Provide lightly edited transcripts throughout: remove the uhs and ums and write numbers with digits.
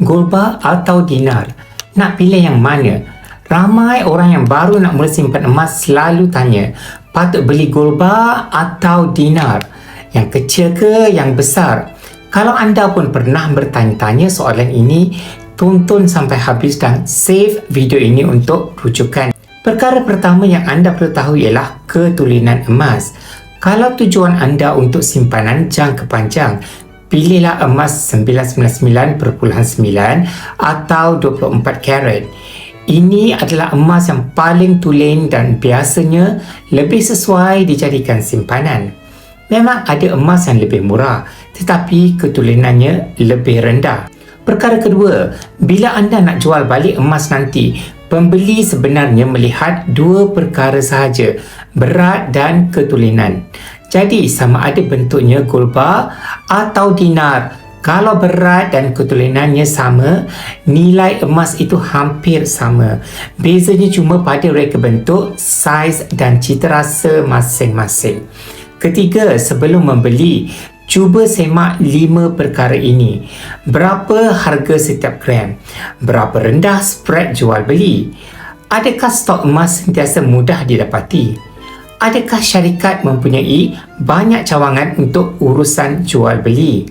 gold bar atau dinar? Nak pilih yang mana? Ramai orang yang baru nak mula simpan emas selalu tanya, patut beli gold bar atau dinar? Yang kecil ke yang besar? Kalau anda pun pernah bertanya-tanya soalan ini, tonton sampai habis dan save video ini untuk rujukan. Perkara pertama yang anda perlu tahu ialah ketulinan emas. Kalau tujuan anda untuk simpanan jangka panjang, pilihlah emas 999.9 atau 24 karat. Ini adalah emas yang paling tulen dan biasanya lebih sesuai dijadikan simpanan. Memang ada emas yang lebih murah, tetapi ketulenannya lebih rendah. Perkara kedua, bila anda nak jual balik emas nanti, pembeli sebenarnya melihat dua perkara sahaja, berat dan ketulenan. Jadi sama ada bentuknya gold bar atau dinar. Kalau berat dan ketulenannya sama, nilai emas itu hampir sama. Bezanya cuma pada reka bentuk, saiz dan citarasa masing-masing. Ketiga, sebelum membeli, cuba semak 5 perkara ini. Berapa harga setiap gram? Berapa rendah spread jual beli? Adakah stok emas sentiasa mudah didapati? Adakah syarikat mempunyai banyak cawangan untuk urusan jual beli?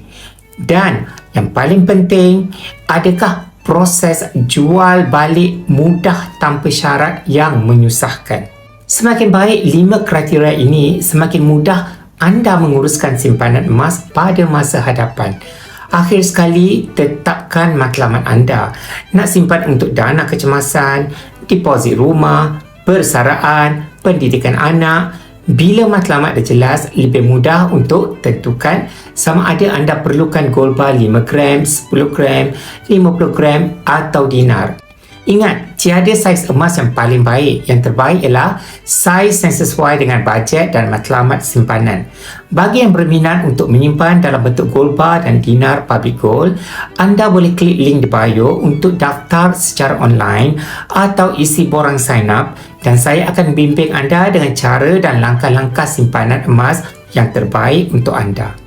Dan yang paling penting, adakah proses jual balik mudah tanpa syarat yang menyusahkan? Semakin baik 5 kriteria ini, semakin mudah anda menguruskan simpanan emas pada masa hadapan. Akhir sekali, tetapkan matlamat anda. Nak simpan untuk dana kecemasan, deposit rumah, persaraan, pendidikan anak. Bila matlamat dah jelas, lebih mudah untuk tentukan sama ada anda perlukan gold bar 5 gram, 10 gram, 50 gram atau dinar. Ingat, tiada saiz emas yang paling baik. Yang terbaik ialah saiz yang sesuai dengan bajet dan matlamat simpanan. Bagi yang berminat untuk menyimpan dalam bentuk gold bar dan dinar public gold, anda boleh klik link di bio untuk daftar secara online atau isi borang sign up, dan saya akan bimbing anda dengan cara dan langkah-langkah simpanan emas yang terbaik untuk anda.